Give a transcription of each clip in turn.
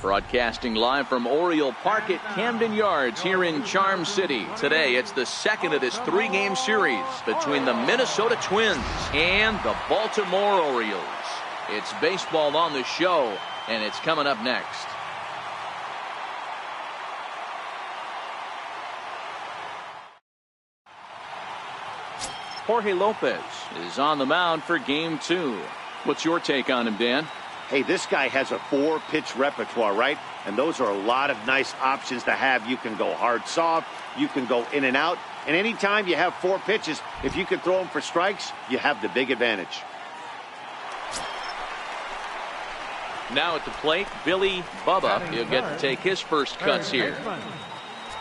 Broadcasting live from Oriole Park at Camden Yards here in Charm City. Today, it's the second of this three-game series between the Minnesota Twins and the Baltimore Orioles. It's baseball on the show, and it's coming up next. Jorge Lopez is on the mound for game two. What's your take on him, Dan? Hey, this guy has a 4-pitch repertoire, right? And those are a lot of nice options to have. You can go hard, soft. You can go in and out. And anytime you have 4 pitches, if you can throw them for strikes, you have the big advantage. Now at the plate, Billy Bubba. He'll get to take his first cuts here.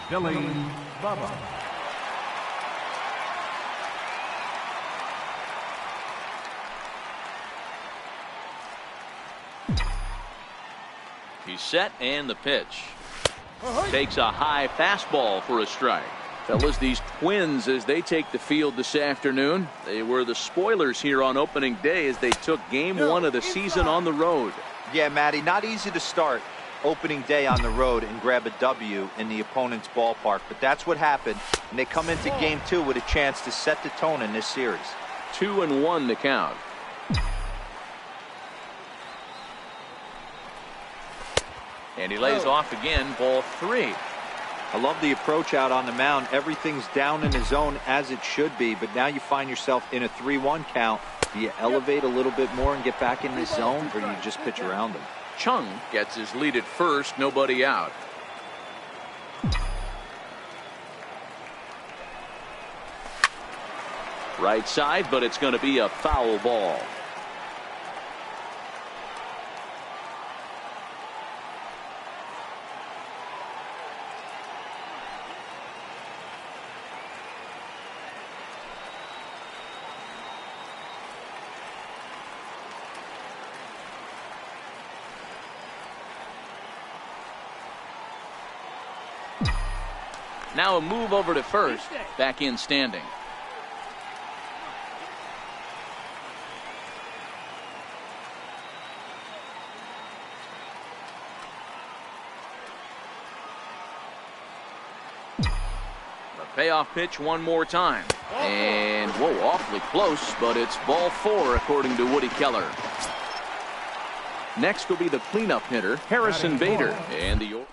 Billy Bubba. He's set, and the pitch. Takes a high fastball for a strike. Fellas, these Twins, as they take the field this afternoon, they were the spoilers here on opening day as they took game one of the season on the road. Yeah, Matty, not easy to start opening day on the road and grab a W in the opponent's ballpark, but that's what happened, and they come into game two with a chance to set the tone in this series. 2-1 to count. And he lays off again, ball 3. I love the approach out on the mound. Everything's down in the zone as it should be, but now you find yourself in a 3-1 count. Do you elevate a little bit more and get back in this zone, or do you just pitch around him? Chung gets his lead at first, nobody out. Right side, but it's going to be a foul ball. Now a move over to first, back in standing. The payoff pitch one more time. And, whoa, awfully close, but it's ball 4 according to Woody Keller. Next will be the cleanup hitter, Harrison Bader. And the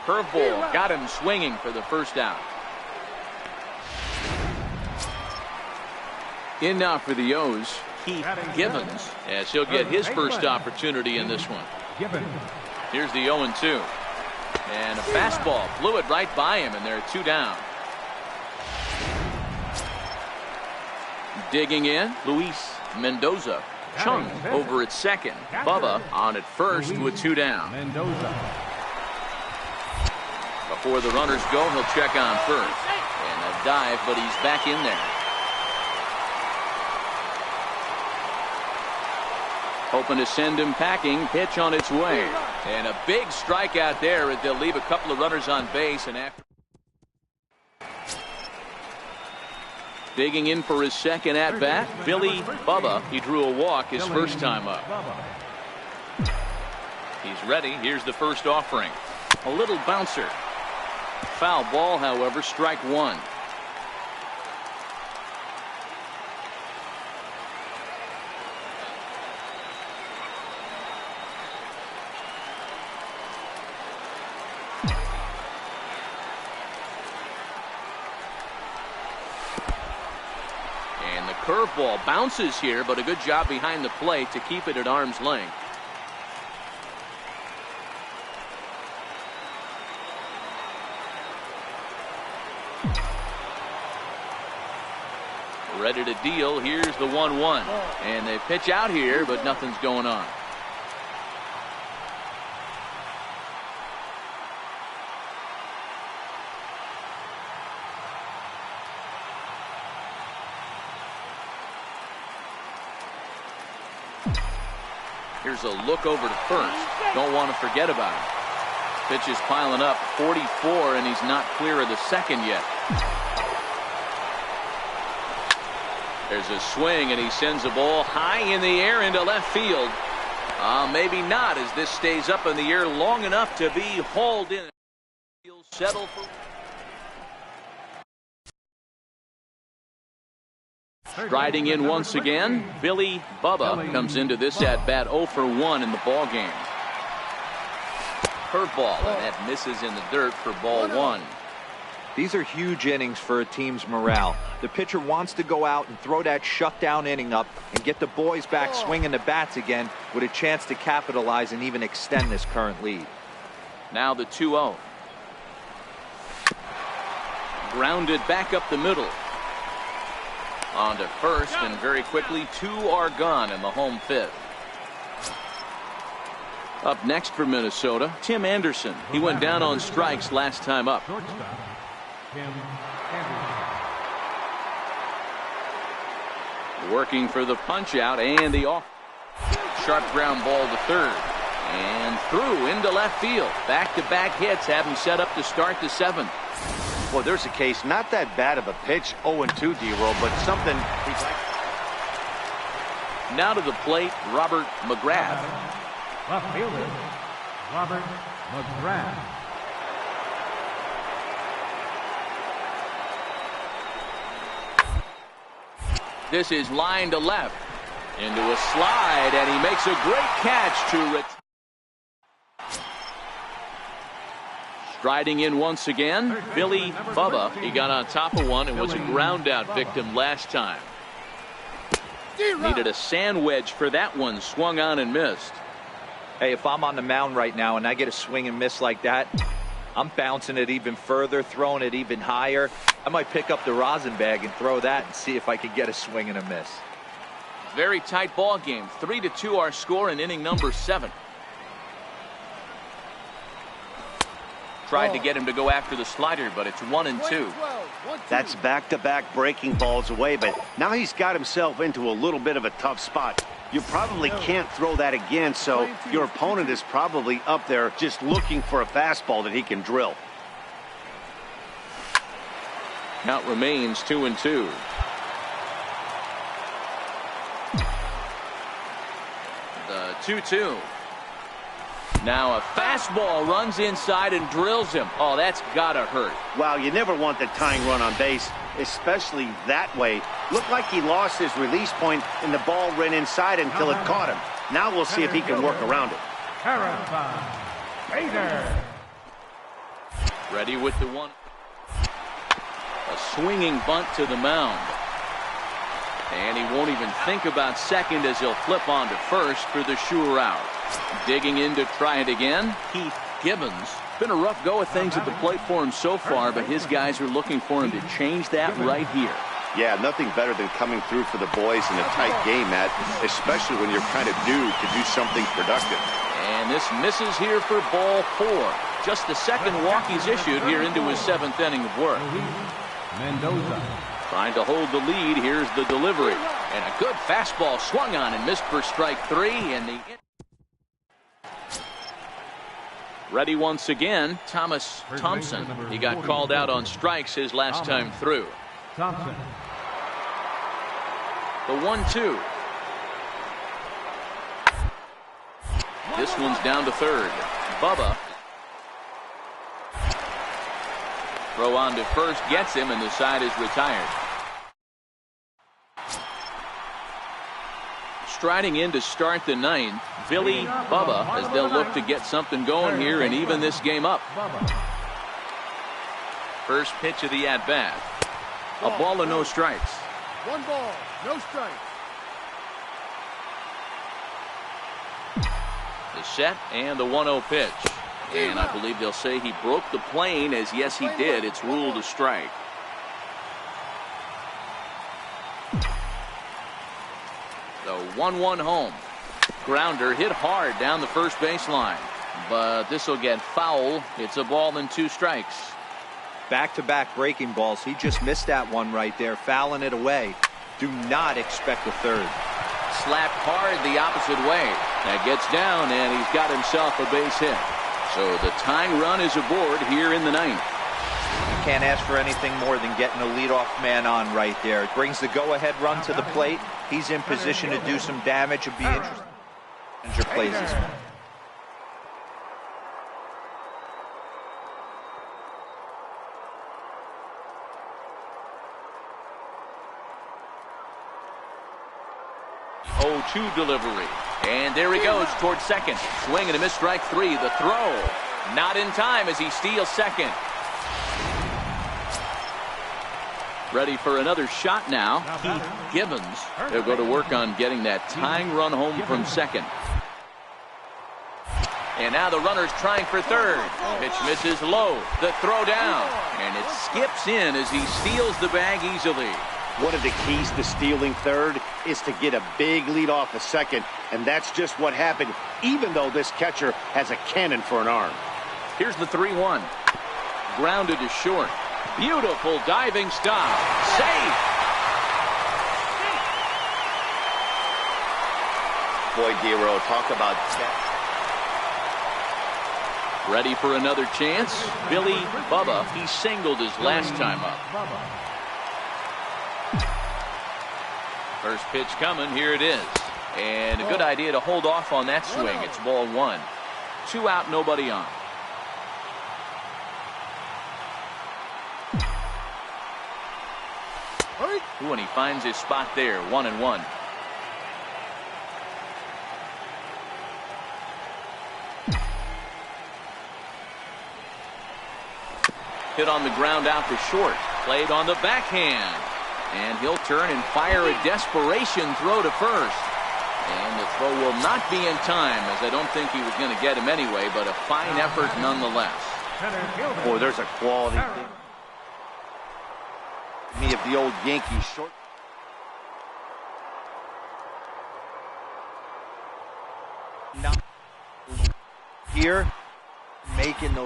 curveball got him swinging for the first out. In now for the O's, Keith Gibbons, as he'll get his first opportunity in this one. Given. Here's the 0-2. And a fastball blew it right by him, and they're 2 down. Digging in, Luis Mendoza. Chung over at second. Bubba on at first with 2 down. Mendoza. Before the runners go, he'll check on first. And a dive, but he's back in there. Hoping to send him packing. Pitch on its way. And a big strikeout there as they'll leave a couple of runners on base. And after digging in for his second at bat, Billy Bubba. He drew a walk his first time up. He's ready. Here's the first offering. A little bouncer. Foul ball, however, strike 1. And the curveball bounces here, but a good job behind the plate to keep it at arm's length. Ready to deal. Here's the 1-1. And they pitch out here, but nothing's going on. Here's a look over to first. Don't want to forget about him. Pitch is piling up. 44, and he's not clear of the second yet. There's a swing, and he sends a ball high in the air into left field. Maybe not, as this stays up in the air long enough to be hauled in. He'll settle for. Striding in once again, Billy Bubba comes into this at bat 0 for 1 in the ball game. Curveball, and that misses in the dirt for ball 1. These are huge innings for a team's morale. The pitcher wants to go out and throw that shutdown inning up and get the boys back swinging the bats again with a chance to capitalize and even extend this current lead. Now the 2-0. Grounded back up the middle. On to first, and very quickly 2 are gone in the home 5th. Up next for Minnesota, Tim Anderson. He went down on strikes last time up. Working for the punch out and the off. Sharp ground ball to third. And through into left field. Back-to-back hits have him set up to start the 7th. Well, there's a case, not that bad of a pitch, 0-2, D-Roll, but something. Now to the plate, Robert McGrath. Left fielder, Robert McGrath. This is line to left. Into a slide, and he makes a great catch to return. Striding in once again, Billy Bubba. He got on top of one and was a ground out victim last time. Needed a sand wedge for that one. Swung on and missed. Hey, if I'm on the mound right now and I get a swing and miss like that, I'm bouncing it even further, throwing it even higher. I might pick up the rosin bag and throw that and see if I can get a swing and a miss. Very tight ball game. 3-2 our score in inning number 7. Tried to get him to go after the slider, but it's 1-2. That's back-to-back breaking balls away, but now he's got himself into a little bit of a tough spot. You probably can't throw that again, so your opponent is probably up there just looking for a fastball that he can drill. Count remains 2-2. The 2-2. Now a fastball runs inside and drills him. Oh, that's gotta hurt. Wow, you never want the tying run on base, especially that way. Looked like he lost his release point and the ball ran inside until it caught him. Now we'll see if he can work around it. Ready with the 1. A swinging bunt to the mound. And he won't even think about second as he'll flip on to first for the sure out. Digging in to try it again, Keith Gibbons. Been a rough go of things at the plate for him so far, but his guys are looking for him to change that right here. Yeah, nothing better than coming through for the boys in a tight game, Matt, especially when you're kind of due to do something productive. And this misses here for ball 4. Just the second walk he's issued here into his 7th inning of work. Mendoza. Trying to hold the lead. Here's the delivery. And a good fastball swung on and missed for strike 3. And the ready once again, Thomas Thompson. He got called out on strikes his last time through. Thompson. The 1-2. This one's down to third. Bubba. Throw on to first, gets him, and the side is retired. Striding in to start the 9th, Billy Bubba, as they'll look to get something going here and even this game up. First pitch of the at-bat. A ball and no strikes. 1 ball, no strikes. The set and the 1-0 pitch. And I believe they'll say he broke the plane, as yes he did. It's ruled a strike. The 1-1 home. Grounder hit hard down the first baseline. But this will get foul. It's a ball and 2 strikes. Back-to-back breaking balls. He just missed that one right there, fouling it away. Do not expect a third. Slapped hard the opposite way. That gets down, and he's got himself a base hit. So the tying run is aboard here in the 9th. You can't ask for anything more than getting a leadoff man on right there. It brings the go-ahead run to the plate. He's in position to do some damage and be interesting. Manager plays this. 0-2 delivery. And there he goes towards second. Swing and a miss, strike 3. The throw. Not in time as he steals second. Ready for another shot now. Keith Gibbons. They'll go to work on getting that tying run home from second. And now the runner's trying for third. Pitch misses low. The throw down. And it skips in as he steals the bag easily. One of the keys to stealing third is to get a big lead off a second, and that's just what happened, even though this catcher has a cannon for an arm. Here's the 3-1. Grounded to short. Beautiful diving stop. Safe. Boy, Dero, talk about that. Ready for another chance. Billy Bubba. He singled his last time up. First pitch coming. Here it is. And a good idea to hold off on that swing. It's ball 1. 2 out, nobody on. Ooh, and he finds his spot there. 1-1. Hit on the ground out to short. Played on the backhand. And he'll turn and fire a desperation throw to first. And the throw will not be in time, as I don't think he was going to get him anyway, but a fine effort nonetheless. Boy, there's a quality thing. Me of the old Yankees short. Now, here, making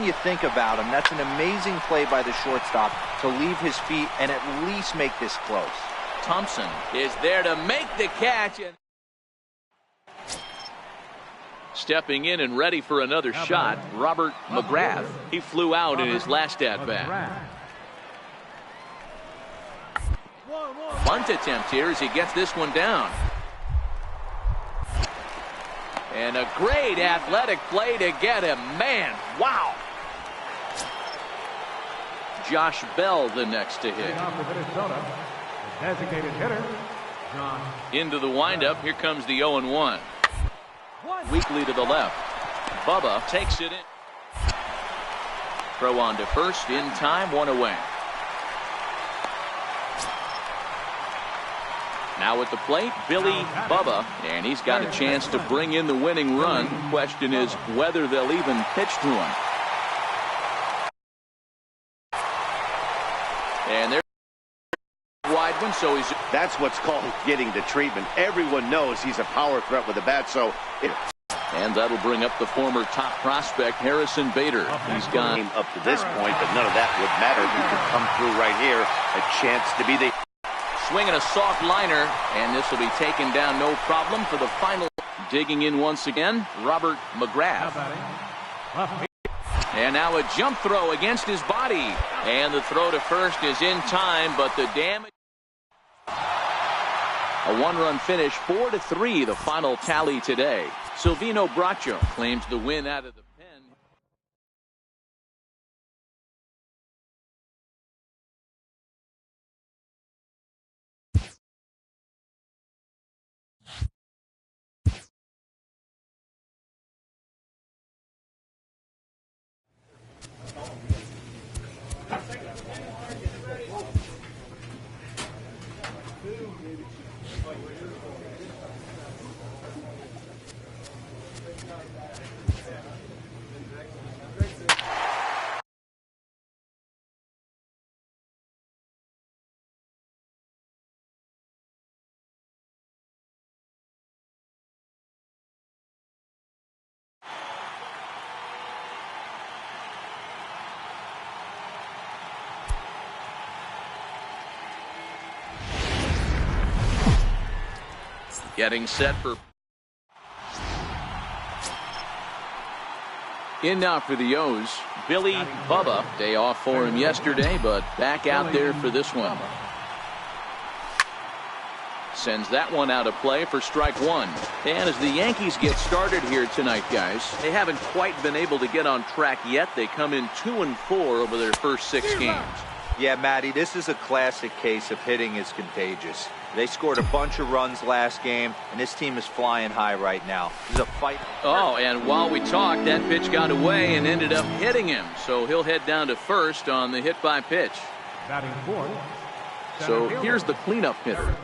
you think about him. That's an amazing play by the shortstop to leave his feet and at least make this close. Thompson is there to make the catch. And stepping in and ready for another shot, Robert McGrath. He flew out in his last at-bat. Bunt attempt here as he gets this one down. And a great athletic play to get him. Man, wow. Josh Bell the next to hit. Designated hitter, John. Into the windup. Here comes the 0-1. Weakly to the left. Bubba takes it in. Throw on to first in time, 1 away. Now at the plate, Billy Bubba, and he's got a chance to bring in the winning run. Question is whether they'll even pitch to him. And there's a wide one, so he's... That's what's called getting the treatment. Everyone knows he's a power threat with the bat, so... And that'll bring up the former top prospect, Harrison Bader. He's gone up to this point, but none of that would matter. He could come through right here. A chance to be the... Swinging a soft liner, and this will be taken down no problem for the final. Digging in once again, Robert McGrath. And now a jump throw against his body. And the throw to first is in time, but the damage... A one-run finish, 4-3, the final tally today. Silvino Bracho claims the win out of the pen. Getting set for... In now for the O's, Billy Bubba. Day off for him yesterday, but back out there for this one. Sends that one out of play for strike one. And as the Yankees get started here tonight, guys, they haven't quite been able to get on track yet. They come in 2-4 over their first 6 games. Yeah, Matty, this is a classic case of hitting is contagious. They scored a bunch of runs last game, and this team is flying high right now. This is a fight. Oh, and while we talked, that pitch got away and ended up hitting him. So he'll head down to first on the hit by pitch. Batting fourth. So here's the cleanup hitter.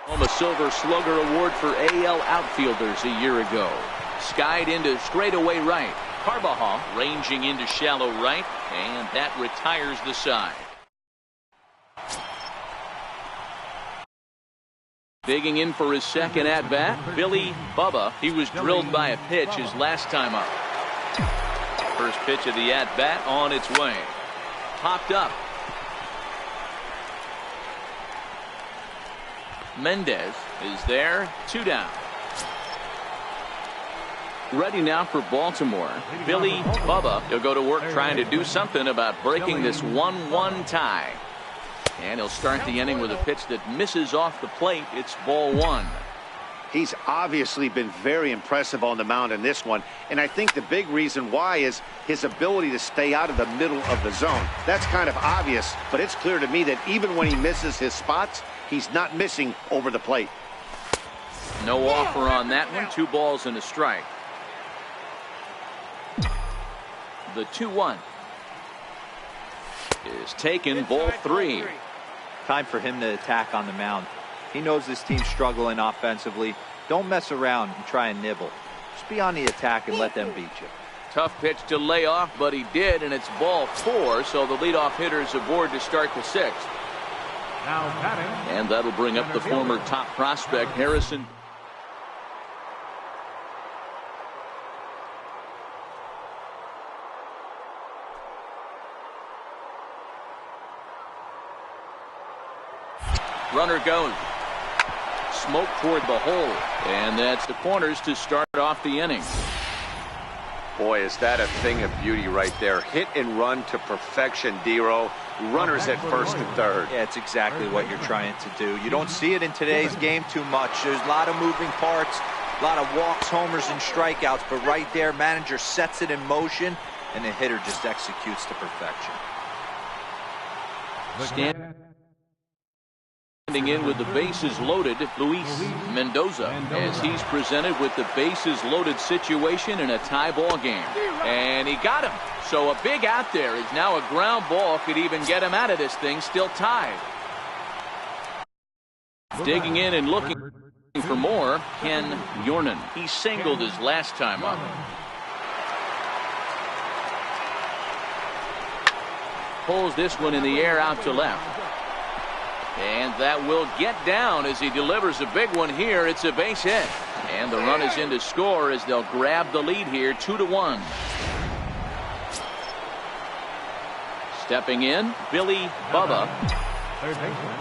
A Silver Slugger Award for AL outfielders a year ago. Skied into straightaway right. Carbajal ranging into shallow right, and that retires the side. Digging in for his second at-bat, Billy Bubba. He was drilled by a pitch his last time up. First pitch of the at-bat on its way. Popped up. Mendez is there, 2 down. Ready now for Baltimore. Billy Bubba. He'll go to work trying to do something about breaking this 1-1 tie. And he'll start the inning with a pitch that misses off the plate. It's ball 1. He's obviously been very impressive on the mound in this one, and I think the big reason why is his ability to stay out of the middle of the zone. That's kind of obvious, but it's clear to me that even when he misses his spots, he's not missing over the plate. No offer on that one. 2 balls and a strike. The 2-1 is taken, ball 3. Time for him to attack on the mound. He knows this team's struggling offensively. Don't mess around and try and nibble. Just be on the attack and let them beat you. Tough pitch to lay off, but he did, and it's ball 4, so the leadoff hitter is aboard to start the 6th. Now batting. And that'll bring up the former top prospect, Harrison. Runner goes. Smoke toward the hole. And that's the corners to start off the inning. Boy, is that a thing of beauty right there. Hit and run to perfection, Dero. Runners at first and third. Yeah, it's exactly what you're trying to do. You don't see it in today's game too much. There's a lot of moving parts, a lot of walks, homers, and strikeouts. But right there, manager sets it in motion, and the hitter just executes to perfection. Standing in with the bases loaded, Luis Mendoza, as he's presented with the bases loaded situation in a tie ball game. And he got him. So a big out there is now a ground ball could even get him out of this thing, still tied. Digging in and looking for more, Ken Yornan. He singled his last time up. Pulls this one in the air out to left. And that will get down as he delivers a big one here. It's a base hit. And the run is in to score as they'll grab the lead here, 2-1. Stepping in, Billy Bubba. Third baseman,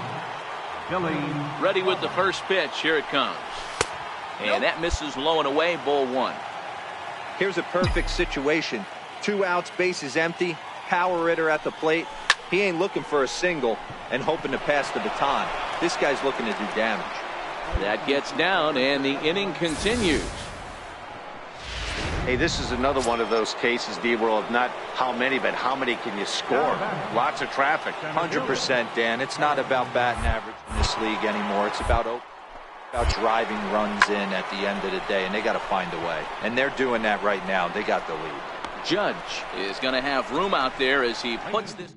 Billy. Ready with the first pitch. Here it comes. And that misses low and away, ball one. Here's a perfect situation. 2 outs, bases empty, power hitter at the plate. He ain't looking for a single and hoping to pass the baton. This guy's looking to do damage. That gets down, and the inning continues. Hey, this is another one of those cases, D-Roll, of not how many, but how many can you score? Lots of traffic. 100%, Dan. It's not about batting average in this league anymore. It's about driving runs in at the end of the day, and they got to find a way. And they're doing that right now. They got the lead. Judge is going to have room out there as he puts this.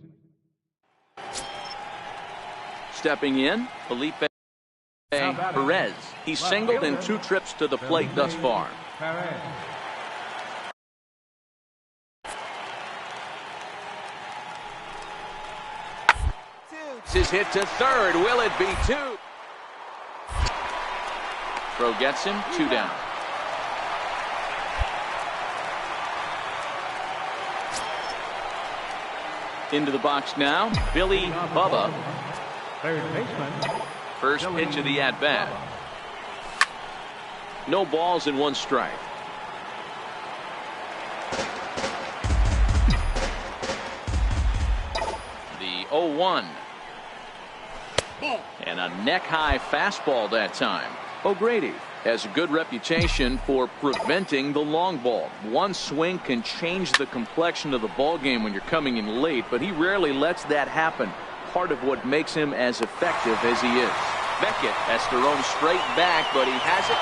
Stepping in, Felipe Perez. He's singled in 2 trips to the plate thus far. His hit to third. Will it be 2? Throw gets him, 2 down. Into the box now, Billy Bubba. Third baseman, First pitch of the at-bat. No balls and 1 strike. The 0-1. And a neck-high fastball that time. O'Grady has a good reputation for preventing the long ball. 1 swing can change the complexion of the ball game when you're coming in late, but he rarely lets that happen. Part of what makes him as effective as he is. Beckett has to roam straight back, but he has it.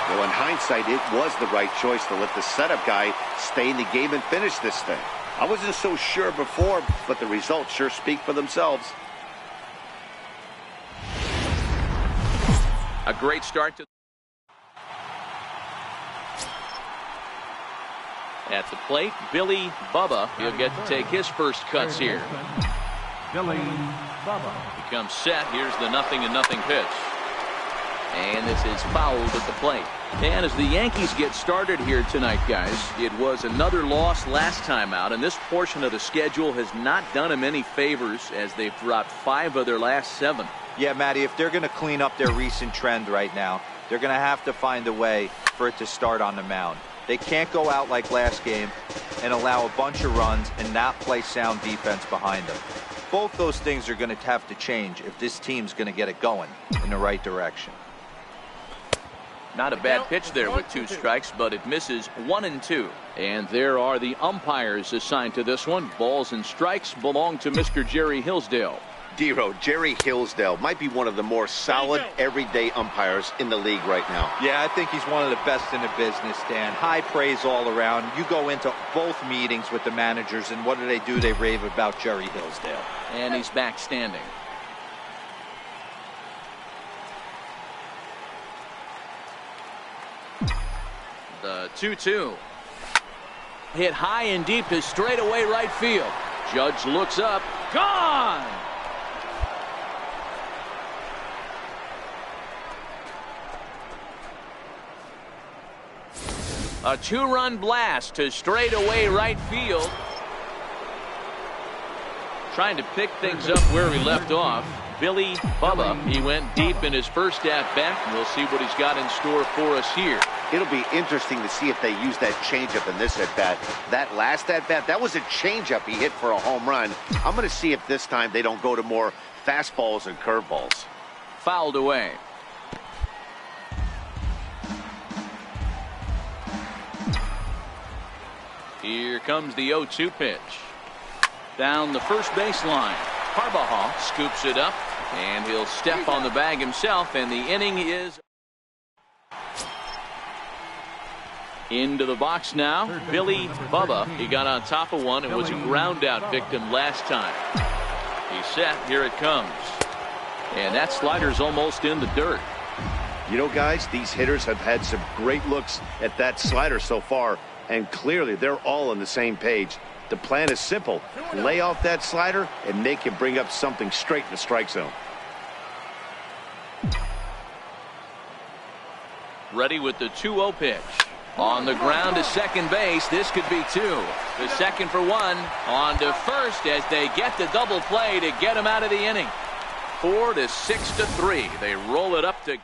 Well, in hindsight, it was the right choice to let the setup guy stay in the game and finish this thing. I wasn't so sure before, but the results sure speak for themselves. A great start to at the plate, Billy Bubba. He'll get to take his first cuts here. Billy Bubba. He comes set. Here's the 0-0 pitch. And this is fouled at the plate. And as the Yankees get started here tonight, guys, it was another loss last time out, and this portion of the schedule has not done them any favors as they've dropped 5 of their last 7. Yeah, Matty, if they're going to clean up their recent trend right now, they're going to have to find a way for it to start on the mound. They can't go out like last game and allow a bunch of runs and not play sound defense behind them. Both those things are going to have to change if this team's going to get it going in the right direction. Not a bad pitch there with 2 strikes, but it misses 1-2. And there are the umpires assigned to this one. Balls and strikes belong to Mr. Jerry Hillsdale. D-Roll, Jerry Hillsdale might be one of the more solid everyday umpires in the league right now. Yeah, I think he's one of the best in the business, Dan. High praise all around. You go into both meetings with the managers, and what do? They rave about Jerry Hillsdale. And he's back standing. The 2-2. Hit high and deep to straightaway right field. Judge looks up. Gone! A 2-run blast to straightaway right field. Trying to pick things up where he left off. Billy Bubba, he went deep in his first at-bat. We'll see what he's got in store for us here. It'll be interesting to see if they use that changeup in this at-bat. That last at-bat, that was a changeup he hit for a home run. I'm going to see if this time they don't go to more fastballs and curveballs. Fouled away. Here comes the 0-2 pitch. Down the first baseline. Carbajal scoops it up, and he'll step on the bag himself, and the inning is into the box now. Billy Bubba, he got on top of one and was a ground out victim last time. He's set. Here it comes. And that slider's almost in the dirt. You know, guys, these hitters have had some great looks at that slider so far, and clearly they're all on the same page. The plan is simple. Lay off that slider and make him bring up something straight in the strike zone. Ready with the 2-0 pitch. On the ground to second base. This could be two. The second for one. On to first as they get the double play to get him out of the inning. 4-6-3. They roll it up to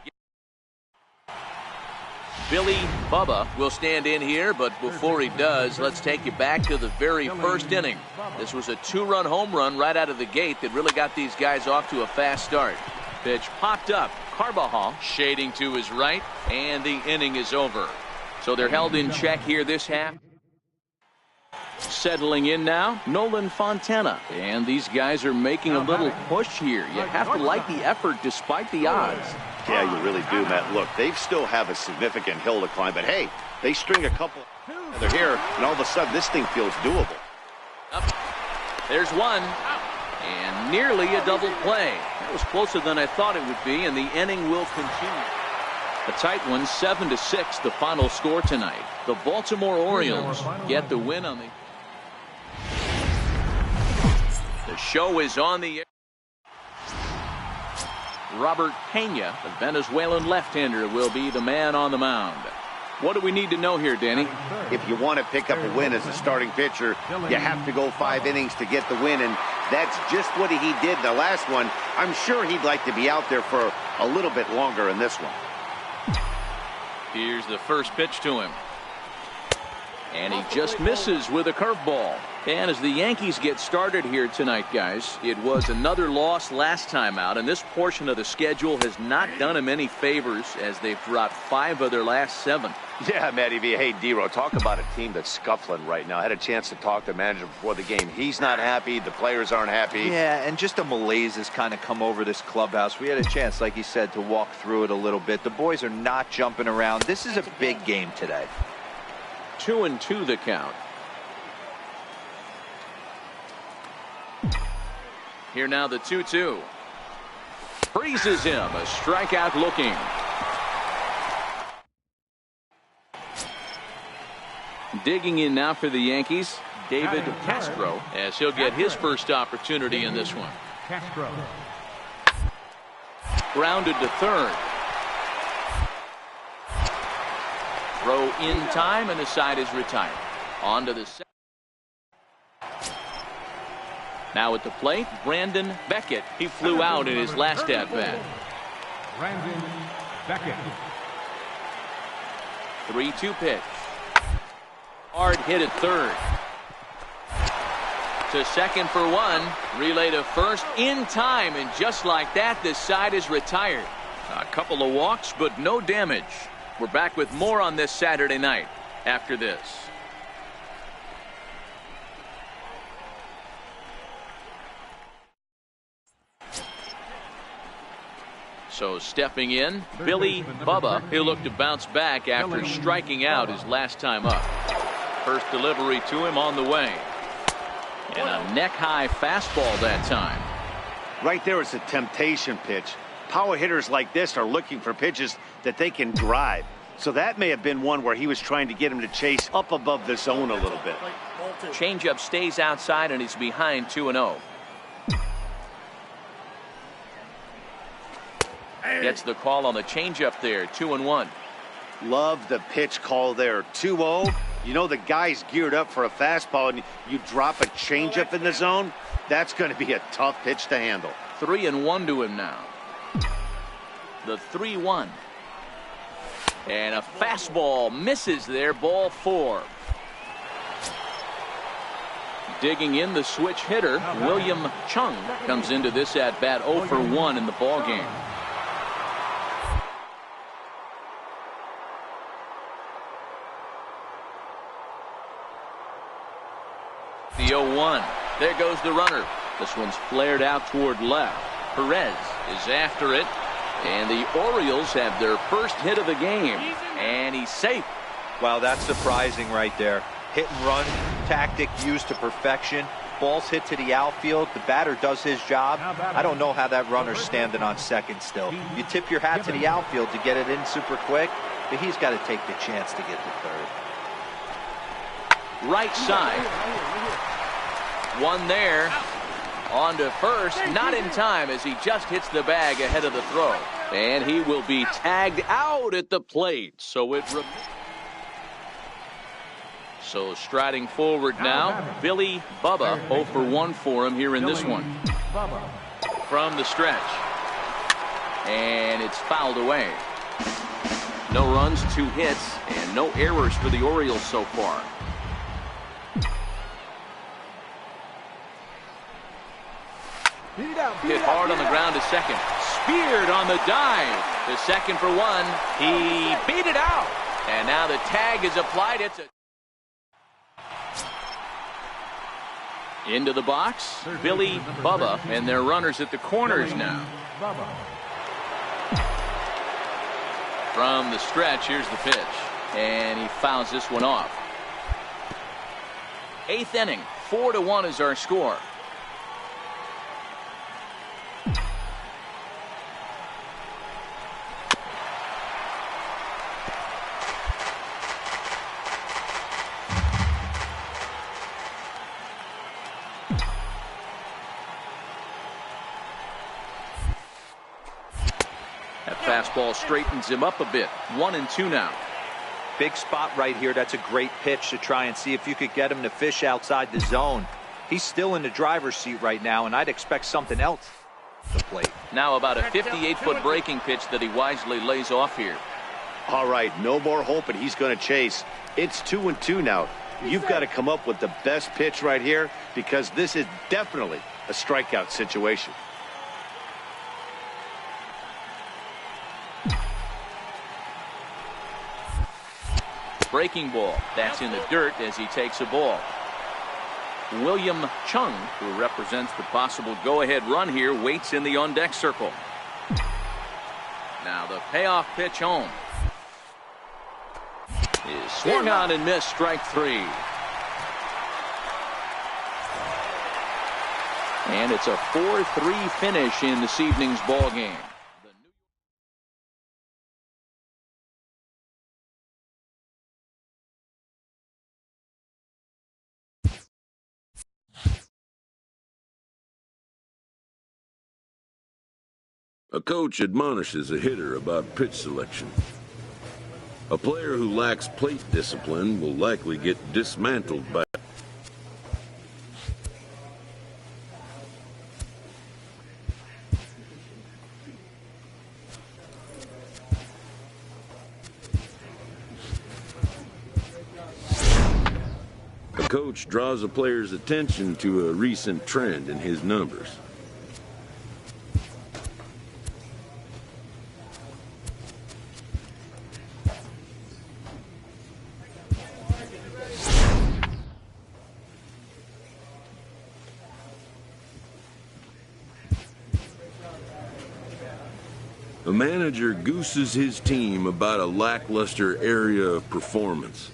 Billy Bubba will stand in here, but before he does, let's take you back to the very first inning. This was a 2-run home run right out of the gate that really got these guys off to a fast start. Pitch popped up. Carbajal shading to his right, and the inning is over. So they're held in check here this half. Settling in now, Nolan Fontana. And these guys are making a little push here. You have to like the effort despite the odds. Yeah, you really do, Matt. Look, they still have a significant hill to climb, but hey, they string a couple. They're here, and all of a sudden this thing feels doable. Up. There's one, and nearly a double play. That was closer than I thought it would be, and the inning will continue. A tight one, 7-6, the final score tonight. The Baltimore Orioles get the win on the... The show is on the air. Robert Pena, the Venezuelan left-hander, will be the man on the mound. What do we need to know here, Danny? If you want to pick up a win as a starting pitcher, you have to go 5 innings to get the win, and that's just what he did in the last one. I'm sure he'd like to be out there for a little bit longer in this one. Here's the first pitch to him. And he just misses with a curveball. And as the Yankees get started here tonight, guys, it was another loss last time out, and this portion of the schedule has not done them any favors as they've dropped 5 of their last 7. Yeah, Matty V. Hey, D-Row, talk about a team that's scuffling right now. I had a chance to talk to the manager before the game. He's not happy. The players aren't happy. Yeah, and just a malaise has kind of come over this clubhouse. We had a chance, like you said, to walk through it a little bit. The boys are not jumping around. This is a big game today. 2-2 the count. Here now the 2-2. Freezes him. A strikeout looking. Digging in now for the Yankees, David Castro, as he'll get his first opportunity in this one. Castro. Grounded to third. Throw in time, and the side is retired. On to the second. Now at the plate, Brandon Beckett. He flew out in his last at-bat. Brandon Beckett. 3-2 pitch. Hard hit at third. To second for one. Relay to first in time, and just like that, this side is retired. A couple of walks, but no damage. We're back with more on this Saturday night after this. So stepping in, Billy Bubba. He'll look to bounce back after striking out his last time up. First delivery to him on the way. And a neck-high fastball that time. Right there is a temptation pitch. Power hitters like this are looking for pitches that they can drive. So that may have been one where he was trying to get him to chase up above the zone a little bit. Changeup stays outside, and he's behind 2-0. Gets the call on the changeup there, 2-1. Love the pitch call there, 2-0. You know the guy's geared up for a fastball, and you drop a changeup in the zone. That's going to be a tough pitch to handle. 3-1 to him now. The 3-1. And a fastball misses there, ball 4. Digging in, the switch hitter, William Chung, comes into this at-bat 0 for 1 in the ballgame. The 0-1. There goes the runner. This one's flared out toward left. Perez is after it. And the Orioles have their first hit of the game. And he's safe. Wow, that's surprising right there. Hit and run tactic used to perfection. ball's hit to the outfield, the batter does his job. I don't know how that runner's standing on second still. You tip your hat to the outfield to get it in super quick, but he's got to take the chance to get to third. Right side. One there. On to first. Not in time as he just hits the bag ahead of the throw. And he will be tagged out at the plate. So striding forward now, Billy Bubba, 0 for 1 for him here in this one. From the stretch. And it's fouled away. No runs, 2 hits, and no errors for the Orioles so far. Hit hard on the ground to second. Speared on the dive. The second for 1. He beat it out. And now the tag is applied. It's into the box. Billy Bubba and their runners at the corners now. From the stretch, here's the pitch. And he fouls this one off. 8th inning. 4-1 is our score. Fastball straightens him up a bit. 1-2 now. Big spot right here. That's a great pitch to try and see if you could get him to fish outside the zone. He's still in the driver's seat right now, and I'd expect something else to the plate. Now about a 58-foot breaking pitch that he wisely lays off here. All right, no more hoping he's going to chase. It's 2-2 now. You've got to come up with the best pitch right here because this is definitely a strikeout situation. Breaking ball. That's in the dirt as he takes a ball. William Chung, who represents the possible go-ahead run here, waits in the on-deck circle. Now the payoff pitch home. Is swung on and missed. Strike 3. And it's a 4-3 finish in this evening's ball game. A coach admonishes a hitter about pitch selection. A player who lacks plate discipline will likely get dismantled by a coach draws a player's attention to a recent trend in his numbers. A manager gooses his team about a lackluster area of performance.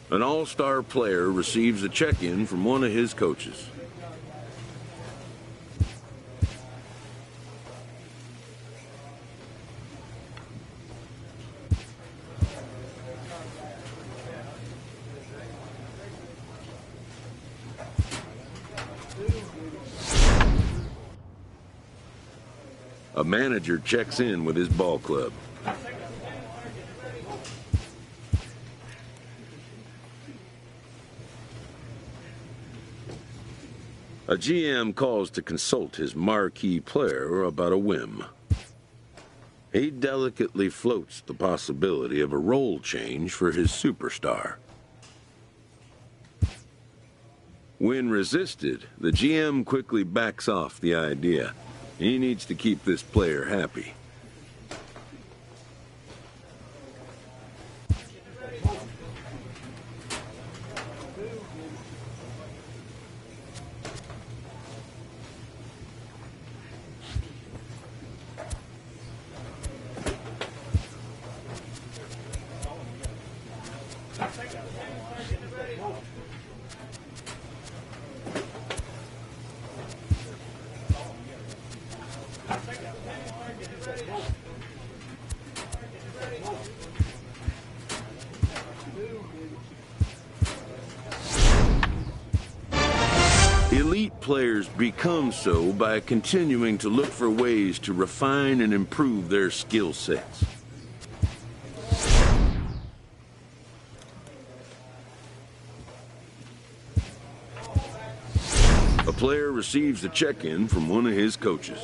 An all-star player receives a check-in from one of his coaches. A manager checks in with his ball club. A GM calls to consult his marquee player about a whim. He delicately floats the possibility of a role change for his superstar. When resisted, the GM quickly backs off the idea. He needs to keep this player happy. elite players become so by continuing to look for ways to refine and improve their skill sets. A player receives a check-in from one of his coaches.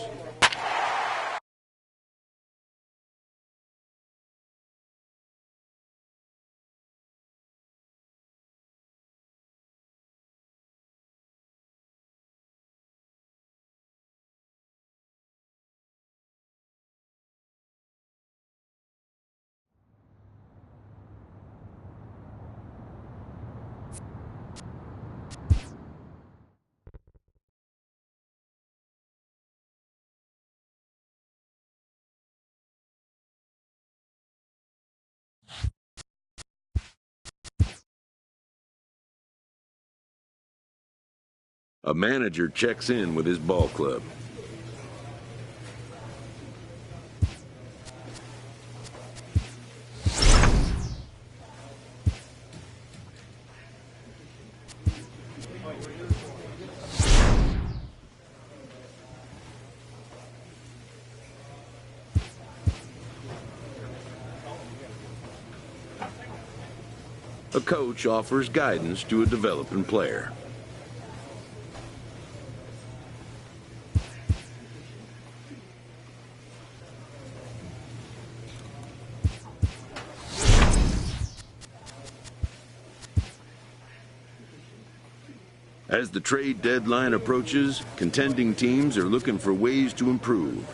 A manager checks in with his ball club. A coach offers guidance to a developing player. As the trade deadline approaches, contending teams are looking for ways to improve.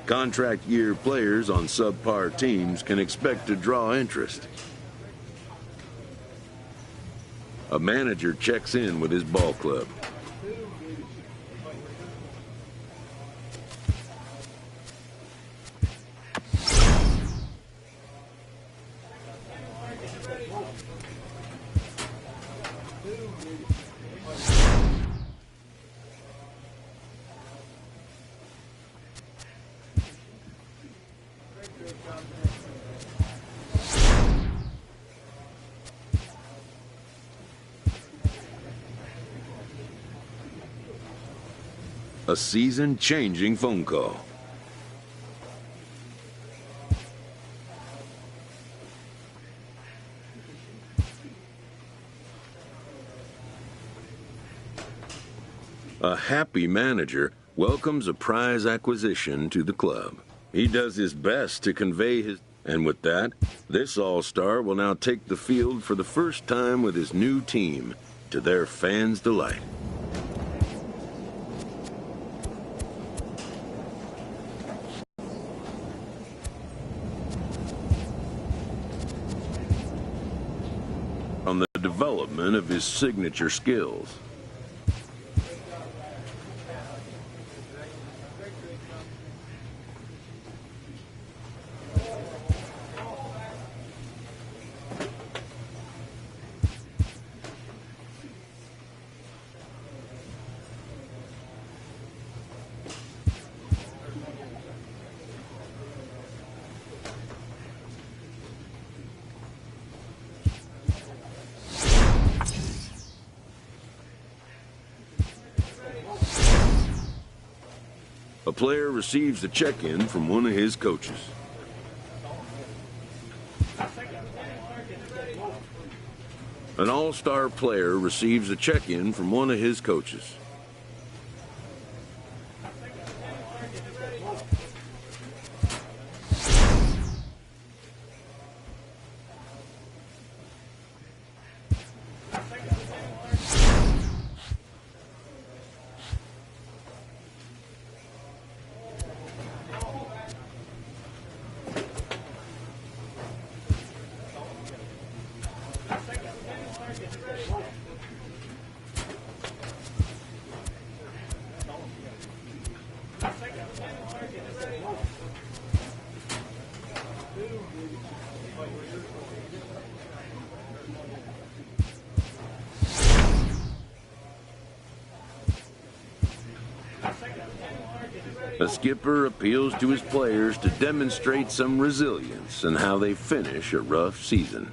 Contract year players on subpar teams can expect to draw interest. A manager checks in with his ball club. A season-changing phone call. A happy manager welcomes a prize acquisition to the club. He does his best to convey his... And with that, this all-star will now take the field for the first time with his new team, to their fans' delight. On the development of his signature skills. A player receives a check-in from one of his coaches. An all-star player receives a check-in from one of his coaches. A skipper appeals to his players to demonstrate some resilience in how they finish a rough season.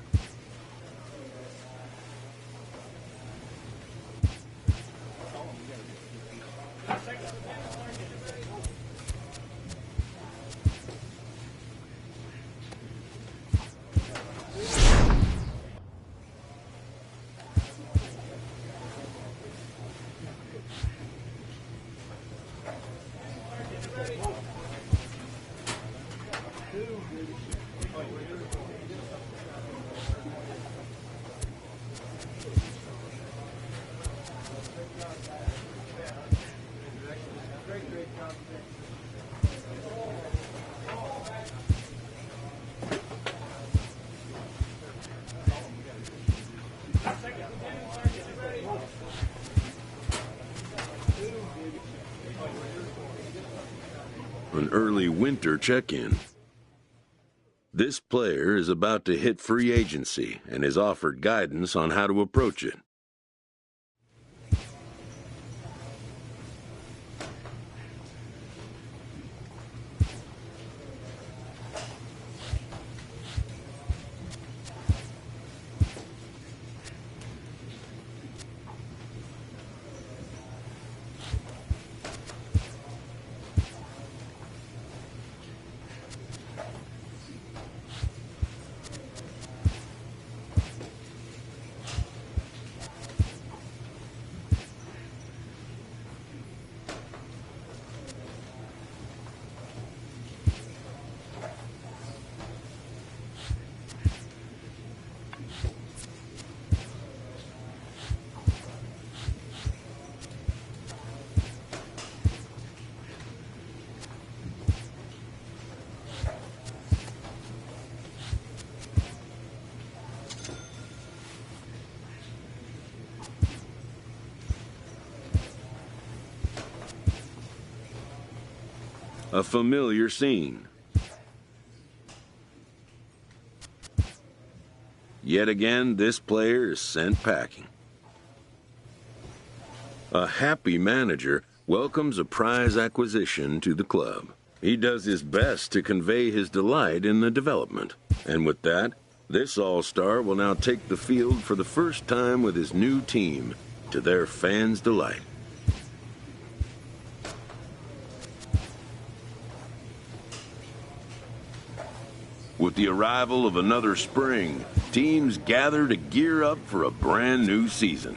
An early winter check-in. This player is about to hit free agency and is offered guidance on how to approach it. A familiar scene. Yet again, this player is sent packing. A happy manager welcomes a prize acquisition to the club. He does his best to convey his delight in the development. And with that, this all-star will now take the field for the first time with his new team, to their fans' delight. With the arrival of another spring, teams gather to gear up for a brand new season.